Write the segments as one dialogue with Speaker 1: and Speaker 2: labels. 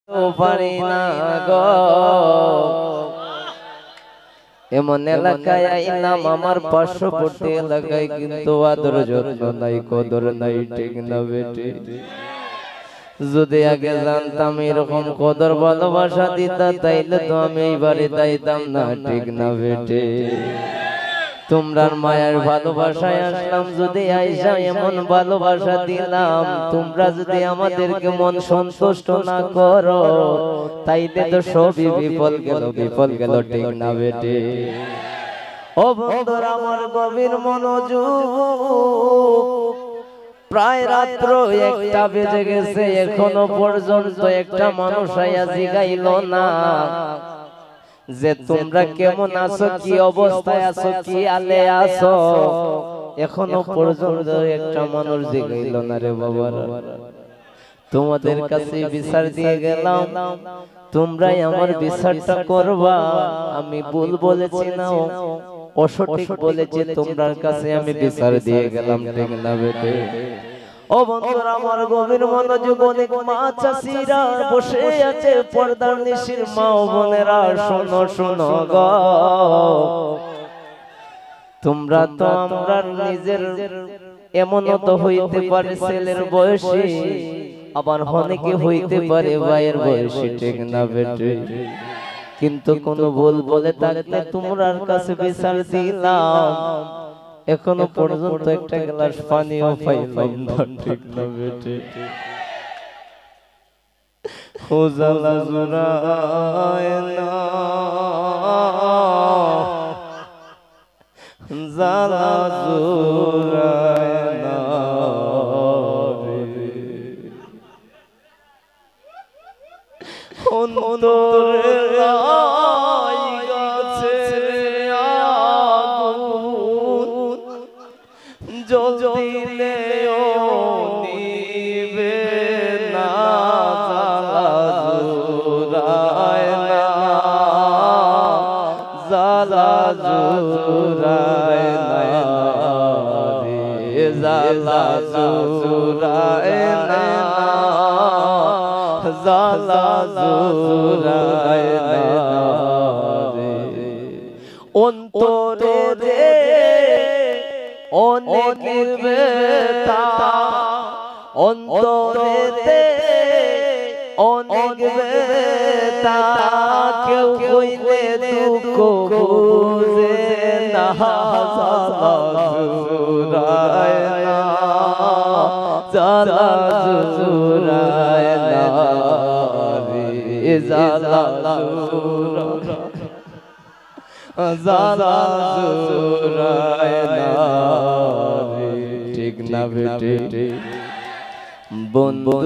Speaker 1: পারি না গো এমন এলাকায় আইলাম আমার পার্শ্ববর্তী এলাকায় কিন্তু আদর যত্ন নাই কদর নাই ঠিক না বেটি যদি আগে জানতাম এরকম কদর ভালোবাসা দিতা তাইলে তো আমি এই বাড়িতে আইতাম না ঠিক না বেটি তোমরার মায়ের ভালোবাসায় আসলাম যদি আইসা এমন ভালোবাসা দিলাম তোমরা যদি আমাদেরকে মন সন্তুষ্ট না করো তাইলে তো সবই বিফল গেল ঠিক না বেটি ও বন্ধুরা আমার গভীর মনোযোগ প্রায় রাত্র 1টা বেজে গেছে এখনো পর্যন্ত একটা মানুষ আইয়া জিগাইল না যে তোমরা কেমন আছো কি অবস্থায় আছো কি আলে আছো এখনো পর্যন্ত একটা মানুষ জিগাইল না রে বাবারা তোমাদের কাছে বিচার দিয়ে গেলাম তোমরাই আমার বিচারটা করবা আমি ভুল বলেছি না অসঠিক বলেছি তোমার কাছে আমি বিচার দিয়ে গেলাম ঠিক না বেটে ও বন্ধুরা আমার গভীর মনোযোগ অনেক মা চাচিরা বসে আছে পর্দার নিশির মা ও বোনেরা শোনো শোনো গো তোমরা তো আমরা নিজের এমনও তো হইতে পারে ছেলের বয়সী আবার অনেকে হইতে পারে ভাইয়ের বয়সী ঠিক না বেটে কিন্তু কোন ভুল বলে থাকলে তোমার কাছে বিচার দিলাম এখনো পর্যন্ত একটা গ্লাস পানিও পাইলাম না ঠিক না বেটে খোজালা জুরায় না জালা জুরায় না অন্তরে লাগাছে আগুন জ্বলিলেও নিবে না জ্বালা জুরায় না জ্বালা জুরায় না জালা জুরায় না রে অন্তরে রে অনেক বেতা অন্তরে রে অনেক বেতা কেউ কইলে দুঃখ বুঝে না জালা জুরায় না জালা জুরায় না রে জালা জুরায় না রে ঠিক না বেটে বন্ধু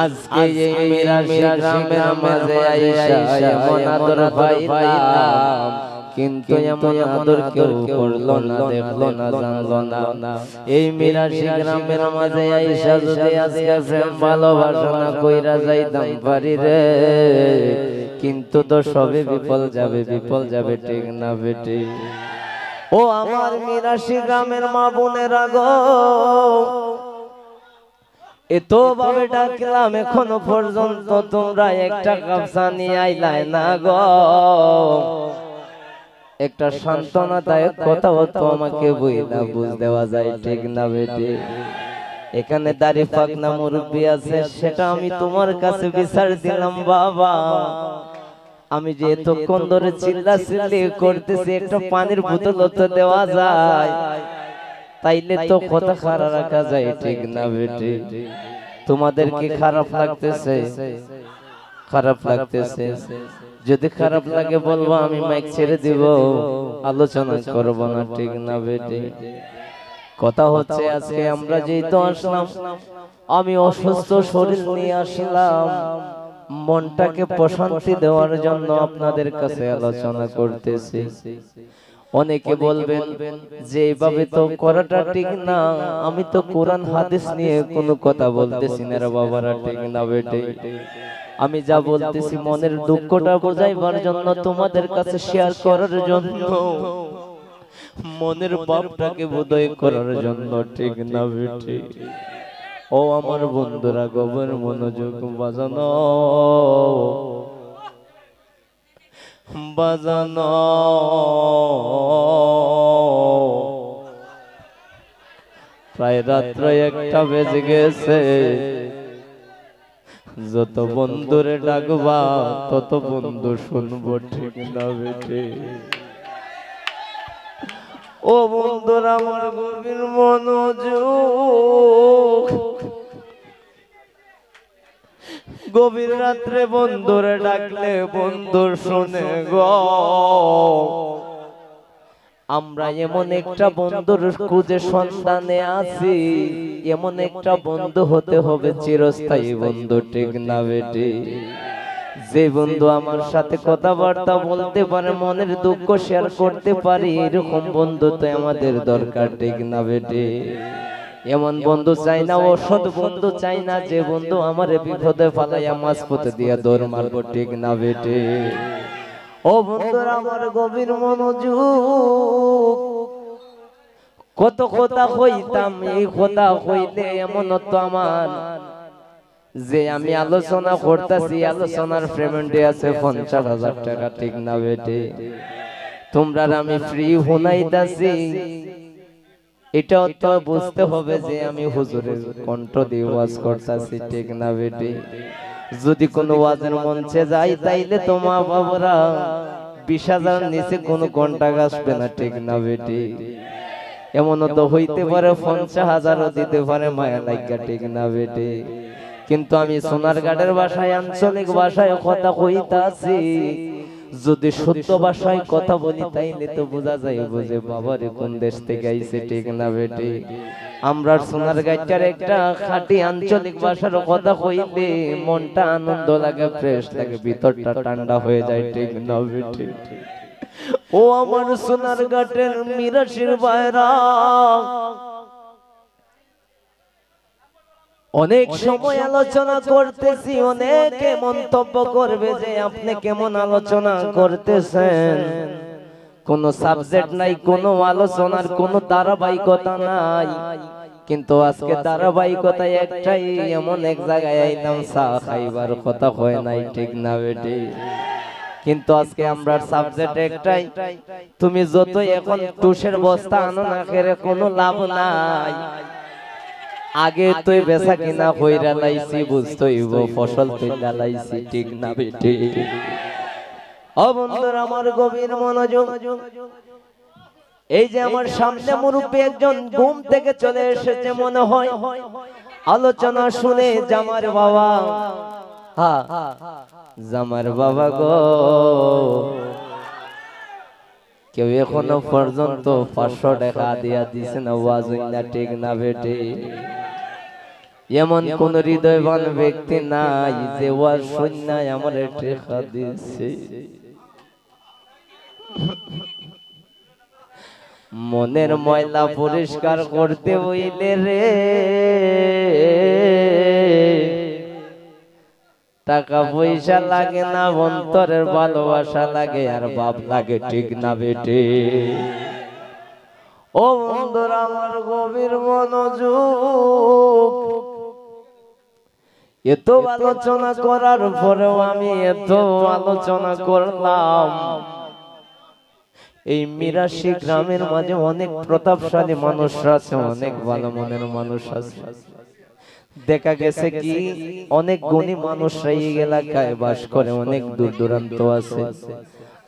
Speaker 1: আজকে এই মিরাশি গ্রামের মাঝে আইসা এমন আদর পাইলাম কিন্তু এমন আদর কেউ করলো না দেখলো না জানলো না এই মিরাশি গ্রামের মাঝে আইসা যদি আজকে প্রেম ভালোবাসা না কইরা যাইতাম পারি রে কিন্তু তো সবে বিফল যাবে ঠিক না বেটি ও আমার মিরাশি গ্রামের মা বোনেরা গো এত ভাবে ডাকলাম এখনো পর্যন্ত তোমরা একটা কাপ চা নিয়ে আইলাই না গো একটা সান্ত্বনাদায়ক কথাও তো আমাকে বইলা বুঝ দেওয়া যায় ঠিক না বেটি এখানে দাড়ি পাকনা মুরব্বি আছে সেটা আমি তোমার কাছে বিচার দিলাম বাবা আমি যে এতক্ষণ ধরে চিল্লাচিল্লি করতেছি একটা পানির বোতল তো দেওয়া যায় তাইলে তো কথা খারাপ রাখা যায় ঠিক না বেটি তোমাদের কি খারাপ লাগতেছে যদি খারাপ লাগে বলবো আমি মাইক ছেড়ে দিব আলোচনা করব না ঠিক না বেটি কথা হচ্ছে আজকে আমরা যেহেতু আসলাম আমি অসুস্থ শরীর নিয়ে আসলাম মনটাকে প্রশান্তি দেওয়ার জন্য আপনাদের কাছে আলোচনা করতেছি অনেকে বলবেন যে এইভাবে তো করাটা ঠিক না আমি তো কোরআন হাদিস নিয়ে কোনো কথা বলতেছি না রে বাবারা ঠিক না বেটে আমি যা বলতেছি মনের দুঃখটা বোঝাইবার জন্য, তোমাদের কাছে শেয়ার করার জন্য, মনের ভাবটাকে বোধয় করার জন্য, ঠিক না বেটি? ও আমার বন্ধুরা, গভীর মনোযোগ বাজানো বাজানো। প্রায় রাত্র 1টা বেজে গেছে। যত বন্ধুরে ডাকবা তত বন্ধু শুনবো, ঠিক না বেটি? ও বন্ধুরা আমার গভীর মনোযোগ, গভীর রাত্রে বন্ধুরে ডাকলে বন্ধু শুনে গো। আমরা এমন একটা বন্ধুর খুঁজে সন্ধানে আছি, এমন একটা বন্ধু হতে হবে চিরস্থায়ী বন্ধু, ঠিক না বেটি? যে বন্ধু আমার সাথে কথাবার্তা বলতে পারে, মনের দুঃখ শেয়ার করতে পারে, এরকম বন্ধু তো আমাদের দরকার, ঠিক না বেটি? এমন বন্ধু চাই না, অসৎ বন্ধু চাই না, যে বন্ধু আমার বিপদে ফালাইয়া মাঝপথে দিয়া দৌড় মারবো, ঠিক না বেটি? ও বন্ধুরা আমার গভীর মনোযোগ, কত কথা কইতাম, এই কথা কইলে এমন তো আমার যে আমি আলোচনা করতেছি, আলোচনার পেমেন্টে আছে 50,000 টাকা, ঠিক না বেটি? তোমরা আমি ফ্রি হুনাইতাছি, এটাও তো বুঝতে হবে যে আমি হুজুরের কণ্ঠ দিয়ে ওয়াজ করতেছি, ঠিক না বেটি? যদি কোনো ওয়াজের মঞ্চে যাই তাইলে তো মা বাবারা 20,000 নিচে কোনো ঘন্টা আসবে না, ঠিক না বেটি? এমনও তো হইতে পারে 50,000ও দিতে পারে মায়া লাগা, ঠিক না বেটি? কিন্তু আমি সোনারগাঁয়ের ভাষায়, আঞ্চলিক ভাষায় কথা কইতাছি। যদি সত্য ভাষায় কথা বলি তাইলে তো বোঝা যাইব যে বাবারে কোন দেশ থেকে আইছে, ঠিক না বেটি? আমরা সোনারগাঁয়ের একটা খাঁটি আঞ্চলিক ভাষার কথা কইলে মনটা আনন্দ লাগে, ফ্রেশ লাগে, ভিতরটা ঠান্ডা হয়ে যায়, ঠিক না বেটি? ও আমার সোনারগাঁয়ের মিরাশির ভাইরা, অনেক সময় আলোচনা করতেছি, অনেকে মন্তব্য করবে যে আপনি কেমন আলোচনা করতেছেন, কোন সাবজেক্ট নাই, কোন আলোচনার কোন ধারাবাহিকতা নাই। কিন্তু আজকে ধারাবাহিকতা একটাই, এমন এক জায়গায় আইলাম চা খাইবার কথা হয় নাই, ঠিক না বেটি? কিন্তু আজকে আমরা সাবজেক্ট একটাই, তুমি যত এখন টুসের বস্তা আনো না খেলে কোনো লাভ নাই। আগে তুই বেচা কিনা কইরা লাইছি, বুঝতইব ফসল তুইলা লাইছি, ঠিক না বেটি? ও বন্ধুরা আমার গভীর মনোযোগ, এই যে আমার সামনে মুরব্বী একজন ঘুম থেকে চলে এসেছে মনে হয়, আলোচনা শুনে জামার বাবা, হ্যাঁ জামার বাবা গো, কেউ এখনো পর্যন্ত 500 টাকা দিয়া দিছে না ওয়াজ হইলা, ঠিক না বেটি? এমন কোন হৃদয়বান ব্যক্তি নাই যে ওয়াজ শুননা আমার টাকা দিছে। মনের ময়লা পরিষ্কার করতে হইলে রে টাকা পয়সা লাগে না, অন্তরের ভালোবাসা লাগে আর বাপ লাগে, ঠিক না বেটি? ও বন্ধুরা আমার গভীর মনোযোগ, এত আলোচনা করার পরেও আমি এত আলোচনা করলাম, এই মিরাশি গ্রামের মাঝে অনেক প্রতাপশালী মানুষ আছে, অনেক ভালো মনের মানুষ আছে। দেখা গেছে কি অনেক গুণী মানুষরা এই এলাকায় বাস করে, অনেক দূর দূরান্ত আছে।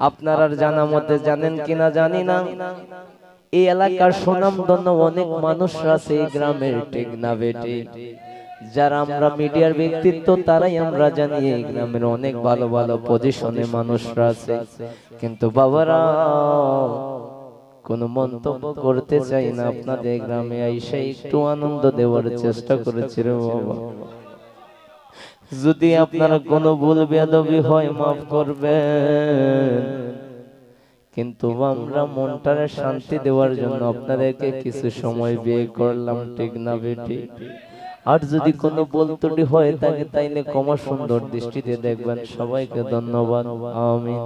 Speaker 1: আপনারা জানা মতে জানেন কিনা জানি না, এই এলাকার সুনামধন্য অনেক মানুষরা আছে এই গ্রামের, ঠিক না বেটি? যারা আমরা মিডিয়ার ব্যক্তিত্ব তারাই আমরা জানি এই গ্রামের অনেক ভালো ভালো পজিশনে মানুষরা আছে, কিন্তু বাবারা কোনো মন্তব্য করতে চাই না। আপনাদের গ্রামে আইসা একটু আনন্দ দেওয়ার চেষ্টা করেছি রে বাবা। যদি আপনার কোনো ভুল বেয়াদবি হয় মাফ করবেন, কিন্তু আমরা মনটারে শান্তি দেওয়ার জন্য আপনাদেরকে কিছু সময় বিয়ে করলাম, ঠিক না বেটি? আর যদি কোনো বলতুটি হয়ে থাকে তাইলে ক্ষমা সুন্দর দৃষ্টিতে দেখবেন। সবাইকে ধন্যবাদ। আমিন।